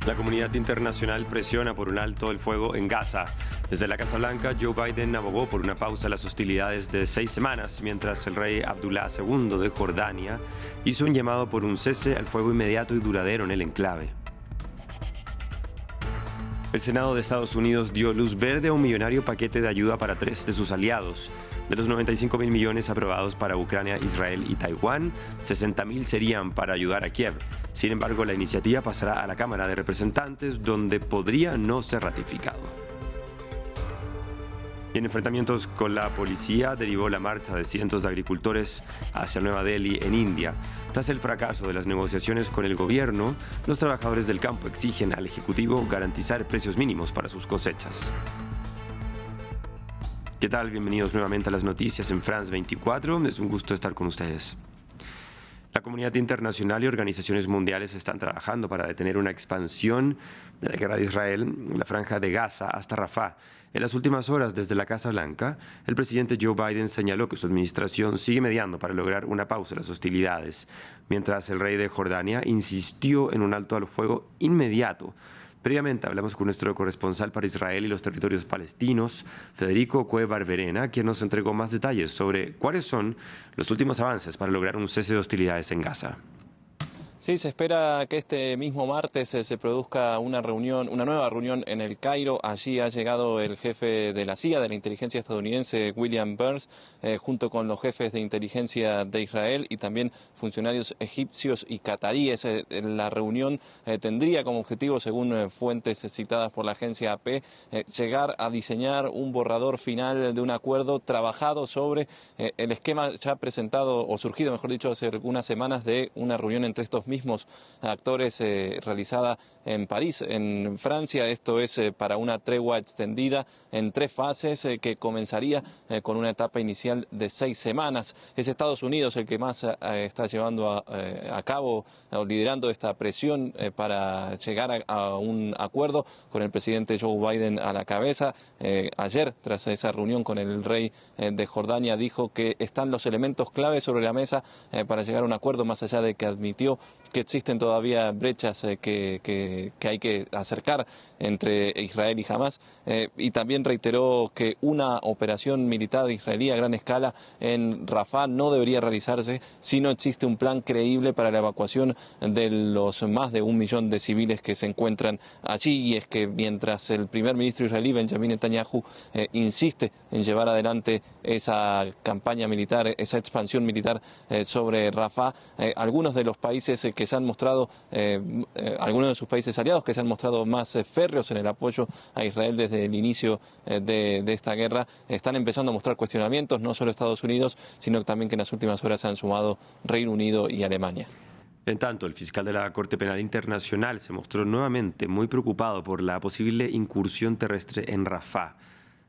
La comunidad internacional presiona por un alto el fuego en Gaza. Desde la Casa Blanca, Joe Biden abogó por una pausa a las hostilidades de 6 semanas, mientras el rey Abdullah II de Jordania hizo un llamado por un cese al fuego inmediato y duradero en el enclave. El Senado de Estados Unidos dio luz verde a un millonario paquete de ayuda para 3 de sus aliados. De los 95.000 millones aprobados para Ucrania, Israel y Taiwán, 60.000 serían para ayudar a Kiev. Sin embargo, la iniciativa pasará a la Cámara de Representantes, donde podría no ser ratificado. Y en enfrentamientos con la policía derivó la marcha de cientos de agricultores hacia Nueva Delhi, en India. Tras el fracaso de las negociaciones con el gobierno, los trabajadores del campo exigen al Ejecutivo garantizar precios mínimos para sus cosechas. ¿Qué tal? Bienvenidos nuevamente a las noticias en France 24. Es un gusto estar con ustedes. La comunidad internacional y organizaciones mundiales están trabajando para detener una expansión de la guerra de Israel en la franja de Gaza hasta Rafah. En las últimas horas, desde la Casa Blanca, el presidente Joe Biden señaló que su administración sigue mediando para lograr una pausa en las hostilidades, mientras el rey de Jordania insistió en un alto al fuego inmediato. Previamente hablamos con nuestro corresponsal para Israel y los territorios palestinos, Federico Cuellar Verena, quien nos entregó más detalles sobre cuáles son los últimos avances para lograr un cese de hostilidades en Gaza. Sí, se espera que este mismo martes se produzca una nueva reunión en El Cairo. Allí ha llegado el jefe de la CIA, de la inteligencia estadounidense, William Burns, junto con los jefes de inteligencia de Israel y también funcionarios egipcios y cataríes. La reunión tendría como objetivo, según fuentes citadas por la agencia AP, llegar a diseñar un borrador final de un acuerdo trabajado sobre el esquema ya presentado, o surgido, mejor dicho, hace algunas semanas, de una reunión entre estos mismos actores realizada en París, en Francia. Esto es para una tregua extendida en 3 fases que comenzaría con una etapa inicial de 6 semanas. Es Estados Unidos el que más está llevando a cabo o liderando esta presión para llegar a un acuerdo, con el presidente Joe Biden a la cabeza. Ayer, tras esa reunión con el rey de Jordania, dijo que están los elementos claves sobre la mesa para llegar a un acuerdo, más allá de que admitió que existen todavía brechas que hay que acercar entre Israel y Hamás, y también reiteró que una operación militar israelí a gran escala en Rafah no debería realizarse si no existe un plan creíble para la evacuación de los más de 1 millón de civiles que se encuentran allí. Y es que mientras el primer ministro israelí, Benjamin Netanyahu, insiste en llevar adelante esa campaña militar, esa expansión militar sobre Rafah, algunos de los países que se han mostrado, algunos de sus países aliados que se han mostrado más férreos en el apoyo a Israel desde el inicio de esta guerra, están empezando a mostrar cuestionamientos, no solo Estados Unidos, sino también que en las últimas horas se han sumado Reino Unido y Alemania. En tanto, el fiscal de la Corte Penal Internacional se mostró nuevamente muy preocupado por la posible incursión terrestre en Rafah.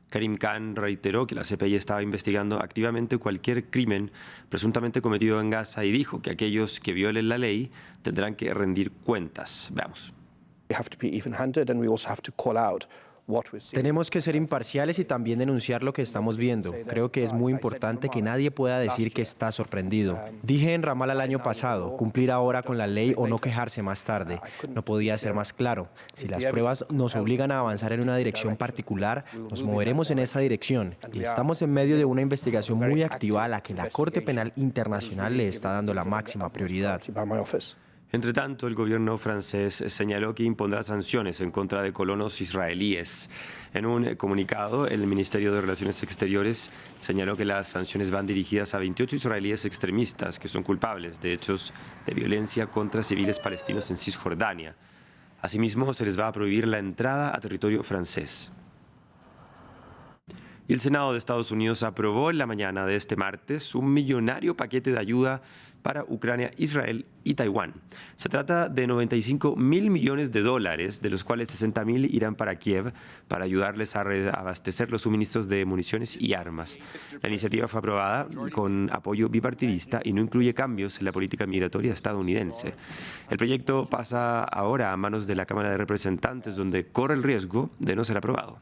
Karim Khan reiteró que la CPI estaba investigando activamente cualquier crimen presuntamente cometido en Gaza y dijo que aquellos que violen la ley tendrán que rendir cuentas. Veamos. Tenemos que ser imparciales y también denunciar lo que estamos viendo. Creo que es muy importante que nadie pueda decir que está sorprendido. Dije en Ramallah el año pasado, cumplir ahora con la ley o no quejarse más tarde. No podía ser más claro. Si las pruebas nos obligan a avanzar en una dirección particular, nos moveremos en esa dirección. Y estamos en medio de una investigación muy activa a la que la Corte Penal Internacional le está dando la máxima prioridad. Entre tanto, el gobierno francés señaló que impondrá sanciones en contra de colonos israelíes. En un comunicado, el Ministerio de Relaciones Exteriores señaló que las sanciones van dirigidas a 28 israelíes extremistas que son culpables de hechos de violencia contra civiles palestinos en Cisjordania. Asimismo, se les va a prohibir la entrada a territorio francés. Y el Senado de Estados Unidos aprobó en la mañana de este martes un millonario paquete de ayuda para Ucrania, Israel y Taiwán. Se trata de 95.000 millones de dólares, de los cuales 60.000 irán para Kiev, para ayudarles a abastecer los suministros de municiones y armas. La iniciativa fue aprobada con apoyo bipartidista y no incluye cambios en la política migratoria estadounidense. El proyecto pasa ahora a manos de la Cámara de Representantes, donde corre el riesgo de no ser aprobado.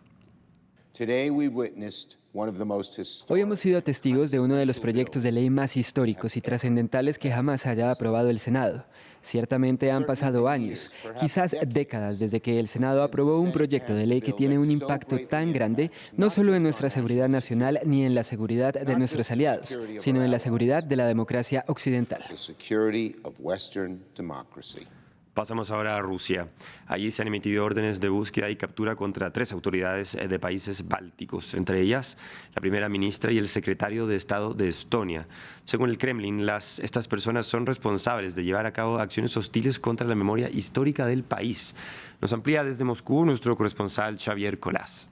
Hoy hemos sido testigos de uno de los proyectos de ley más históricos y trascendentales que jamás haya aprobado el Senado. Ciertamente han pasado años, quizás décadas, desde que el Senado aprobó un proyecto de ley que tiene un impacto tan grande, no solo en nuestra seguridad nacional ni en la seguridad de nuestros aliados, sino en la seguridad de la democracia occidental. Pasamos ahora a Rusia. Allí se han emitido órdenes de búsqueda y captura contra 3 autoridades de países bálticos, entre ellas la primera ministra y el secretario de Estado de Estonia. Según el Kremlin, estas personas son responsables de llevar a cabo acciones hostiles contra la memoria histórica del país. Nos amplía desde Moscú nuestro corresponsal Xavier Colás.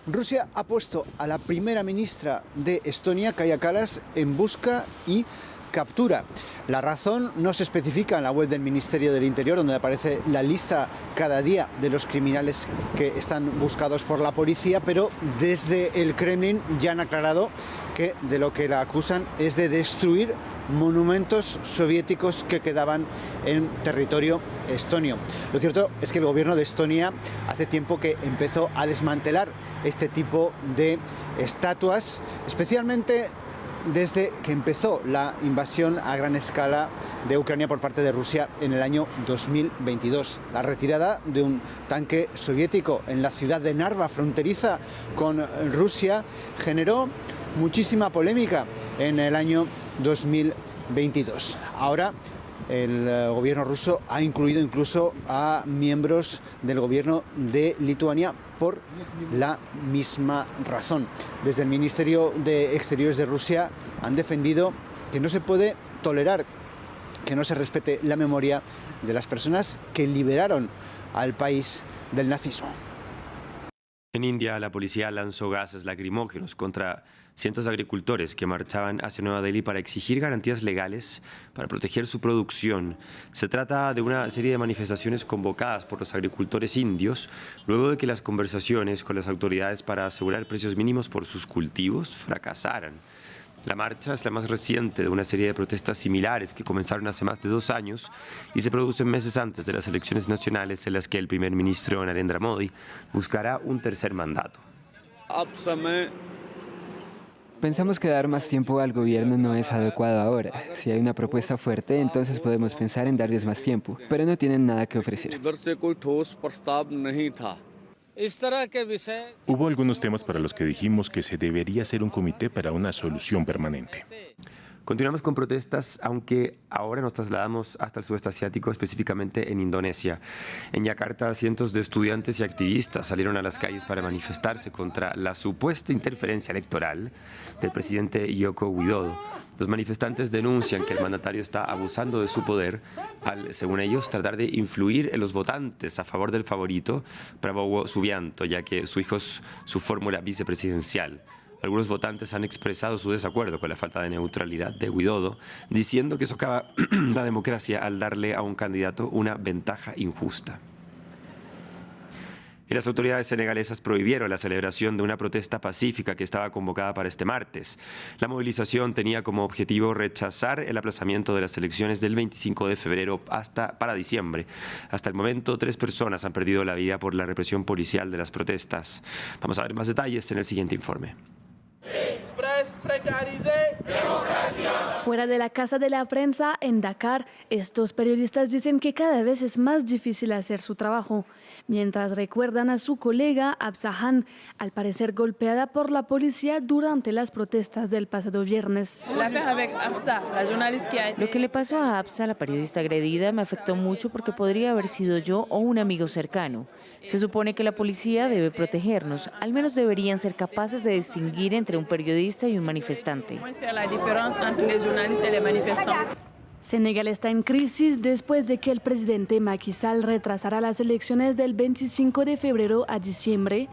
Rusia ha puesto a la primera ministra de Estonia, Kaja Kallas, en busca y captura. La razón no se especifica en la web del Ministerio del Interior, donde aparece la lista cada día de los criminales que están buscados por la policía, pero desde el Kremlin ya han aclarado que de lo que la acusan es de destruir monumentos soviéticos que quedaban en territorio estonio. Lo cierto es que el gobierno de Estonia hace tiempo que empezó a desmantelar este tipo de estatuas, especialmente desde que empezó la invasión a gran escala de Ucrania por parte de Rusia en el año 2022. La retirada de un tanque soviético en la ciudad de Narva, fronteriza con Rusia, generó muchísima polémica en el año 2022. Ahora el gobierno ruso ha incluido incluso a miembros del gobierno de Lituania por la misma razón. Desde el Ministerio de Exteriores de Rusia han defendido que no se puede tolerar que no se respete la memoria de las personas que liberaron al país del nazismo. En India, la policía lanzó gases lacrimógenos contra cientos de agricultores que marchaban hacia Nueva Delhi para exigir garantías legales para proteger su producción. Se trata de una serie de manifestaciones convocadas por los agricultores indios luego de que las conversaciones con las autoridades para asegurar precios mínimos por sus cultivos fracasaran. La marcha es la más reciente de una serie de protestas similares que comenzaron hace más de 2 años y se producen meses antes de las elecciones nacionales en las que el primer ministro Narendra Modi buscará un tercer mandato. Pensamos que dar más tiempo al gobierno no es adecuado ahora. Si hay una propuesta fuerte, entonces podemos pensar en darles más tiempo, pero no tienen nada que ofrecer. Hubo algunos temas para los que dijimos que se debería hacer un comité para una solución permanente. Continuamos con protestas, aunque ahora nos trasladamos hasta el sudeste asiático, específicamente en Indonesia. En Yakarta, cientos de estudiantes y activistas salieron a las calles para manifestarse contra la supuesta interferencia electoral del presidente Joko Widodo. Los manifestantes denuncian que el mandatario está abusando de su poder al, según ellos, tratar de influir en los votantes a favor del favorito Prabowo Subianto, ya que su hijo es su fórmula vicepresidencial. Algunos votantes han expresado su desacuerdo con la falta de neutralidad de Widodo, diciendo que socava la democracia al darle a un candidato una ventaja injusta. Y las autoridades senegalesas prohibieron la celebración de una protesta pacífica que estaba convocada para este martes. La movilización tenía como objetivo rechazar el aplazamiento de las elecciones del 25 de febrero para diciembre. Hasta el momento, 3 personas han perdido la vida por la represión policial de las protestas. Vamos a ver más detalles en el siguiente informe. Fuera de la Casa de la Prensa, en Dakar, estos periodistas dicen que cada vez es más difícil hacer su trabajo, mientras recuerdan a su colega Absahan, al parecer golpeada por la policía durante las protestas del pasado viernes. Lo que le pasó a Absa, la periodista agredida, me afectó mucho porque podría haber sido yo o un amigo cercano. Se supone que la policía debe protegernos, al menos deberían ser capaces de distinguir entre un periodista y un manifestante. Senegal está en crisis después de que el presidente Macky Sall retrasara las elecciones del 25 de febrero a diciembre.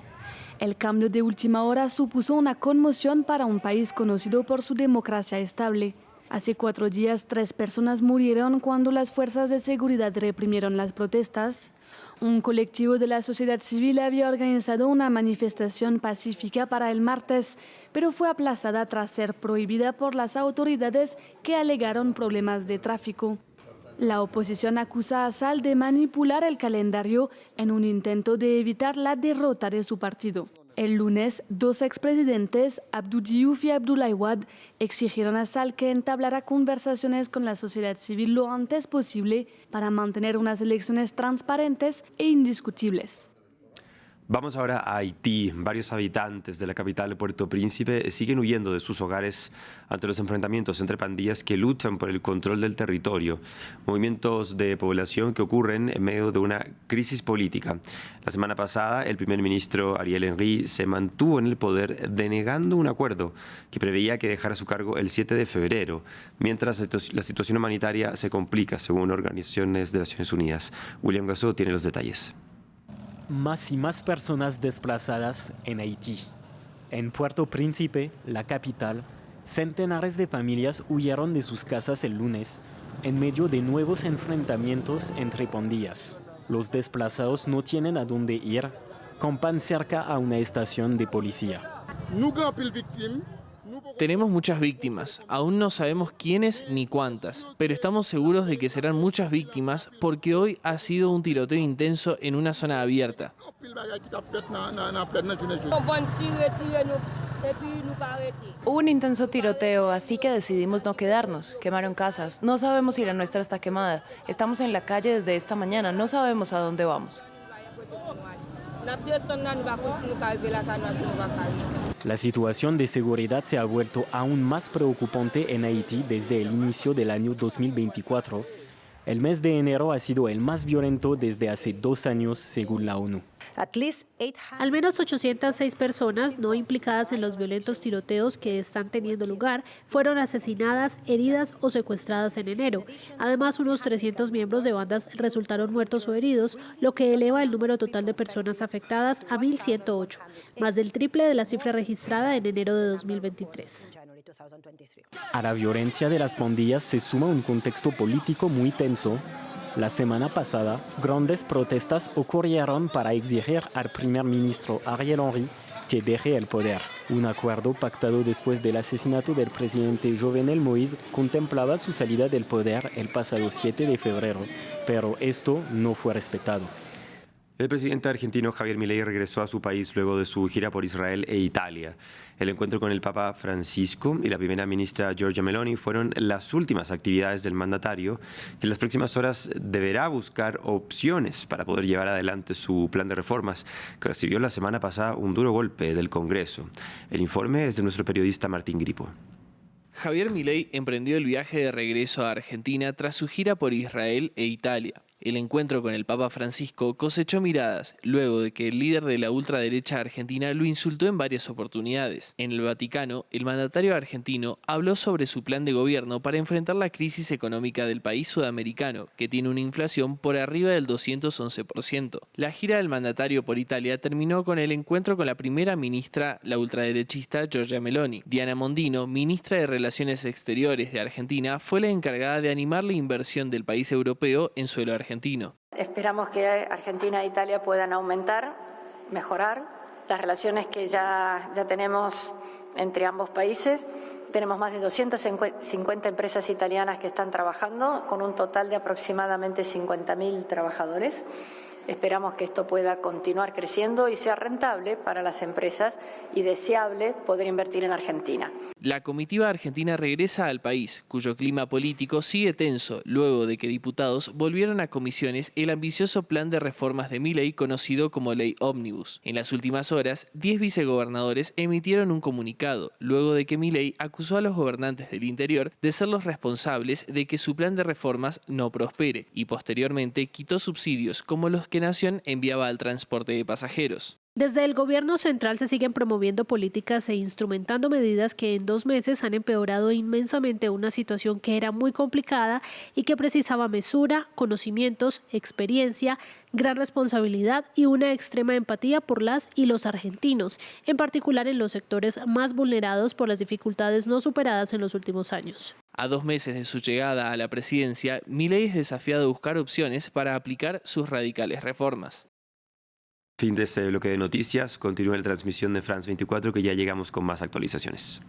El cambio de última hora supuso una conmoción para un país conocido por su democracia estable. Hace 4 días, 3 personas murieron cuando las fuerzas de seguridad reprimieron las protestas. Un colectivo de la sociedad civil había organizado una manifestación pacífica para el martes, pero fue aplazada tras ser prohibida por las autoridades que alegaron problemas de tráfico. La oposición acusa a Sall de manipular el calendario en un intento de evitar la derrota de su partido. El lunes, dos expresidentes, Abdou Diouf y Abdoulaye Wade, exigieron a Sall que entablara conversaciones con la sociedad civil lo antes posible para mantener unas elecciones transparentes e indiscutibles. Vamos ahora a Haití. Varios habitantes de la capital de Puerto Príncipe siguen huyendo de sus hogares ante los enfrentamientos entre pandillas que luchan por el control del territorio. Movimientos de población que ocurren en medio de una crisis política. La semana pasada, el primer ministro Ariel Henry se mantuvo en el poder denegando un acuerdo que preveía que dejara su cargo el 7 de febrero, mientras la situación humanitaria se complica, según organizaciones de las Naciones Unidas. William Gassou tiene los detalles. Más y más personas desplazadas en Haití. En Puerto Príncipe, la capital, centenares de familias huyeron de sus casas el lunes en medio de nuevos enfrentamientos entre pandillas. Los desplazados no tienen a dónde ir, campan cerca a una estación de policía. Tenemos muchas víctimas, aún no sabemos quiénes ni cuántas, pero estamos seguros de que serán muchas víctimas porque hoy ha sido un tiroteo intenso en una zona abierta. Hubo un intenso tiroteo, así que decidimos no quedarnos. Quemaron casas. No sabemos si la nuestra está quemada. Estamos en la calle desde esta mañana, no sabemos a dónde vamos. La situación de seguridad se ha vuelto aún más preocupante en Haití desde el inicio del año 2024. El mes de enero ha sido el más violento desde hace 2 años, según la ONU. Al menos 806 personas no implicadas en los violentos tiroteos que están teniendo lugar fueron asesinadas, heridas o secuestradas en enero. Además, unos 300 miembros de bandas resultaron muertos o heridos, lo que eleva el número total de personas afectadas a 1.108, más del triple de la cifra registrada en enero de 2023. A la violencia de las pandillas se suma un contexto político muy tenso. La semana pasada, grandes protestas ocurrieron para exigir al primer ministro Ariel Henry que deje el poder. Un acuerdo pactado después del asesinato del presidente Jovenel Moïse contemplaba su salida del poder el pasado 7 de febrero, pero esto no fue respetado. El presidente argentino Javier Milei regresó a su país luego de su gira por Israel e Italia. El encuentro con el Papa Francisco y la primera ministra Giorgia Meloni fueron las últimas actividades del mandatario, que en las próximas horas deberá buscar opciones para poder llevar adelante su plan de reformas, que recibió la semana pasada un duro golpe del Congreso. El informe es de nuestro periodista Martín Gripo. Javier Milei emprendió el viaje de regreso a Argentina tras su gira por Israel e Italia. El encuentro con el Papa Francisco cosechó miradas luego de que el líder de la ultraderecha argentina lo insultó en varias oportunidades. En el Vaticano, el mandatario argentino habló sobre su plan de gobierno para enfrentar la crisis económica del país sudamericano, que tiene una inflación por arriba del 211%. La gira del mandatario por Italia terminó con el encuentro con la primera ministra, la ultraderechista Giorgia Meloni. Diana Mondino, ministra de Relaciones Exteriores de Argentina, fue la encargada de animar la inversión del país europeo en suelo argentino. Esperamos que Argentina e Italia puedan aumentar, mejorar las relaciones que ya tenemos entre ambos países. Tenemos más de 250 empresas italianas que están trabajando con un total de aproximadamente 50.000 trabajadores. Esperamos que esto pueda continuar creciendo y sea rentable para las empresas y deseable poder invertir en Argentina. La comitiva argentina regresa al país, cuyo clima político sigue tenso luego de que diputados volvieron a comisiones el ambicioso plan de reformas de Milei conocido como Ley Ómnibus. En las últimas horas, 10 vicegobernadores emitieron un comunicado luego de que Milei acusó a los gobernantes del interior de ser los responsables de que su plan de reformas no prospere y posteriormente quitó subsidios como los que Nación enviaba al transporte de pasajeros. Desde el gobierno central se siguen promoviendo políticas e instrumentando medidas que en 2 meses han empeorado inmensamente una situación que era muy complicada y que precisaba mesura, conocimientos, experiencia, gran responsabilidad y una extrema empatía por las y los argentinos, en particular en los sectores más vulnerados por las dificultades no superadas en los últimos años. A 2 meses de su llegada a la presidencia, Milei es desafiado a buscar opciones para aplicar sus radicales reformas. Fin de este bloque de noticias. Continúa la transmisión de France 24, que ya llegamos con más actualizaciones.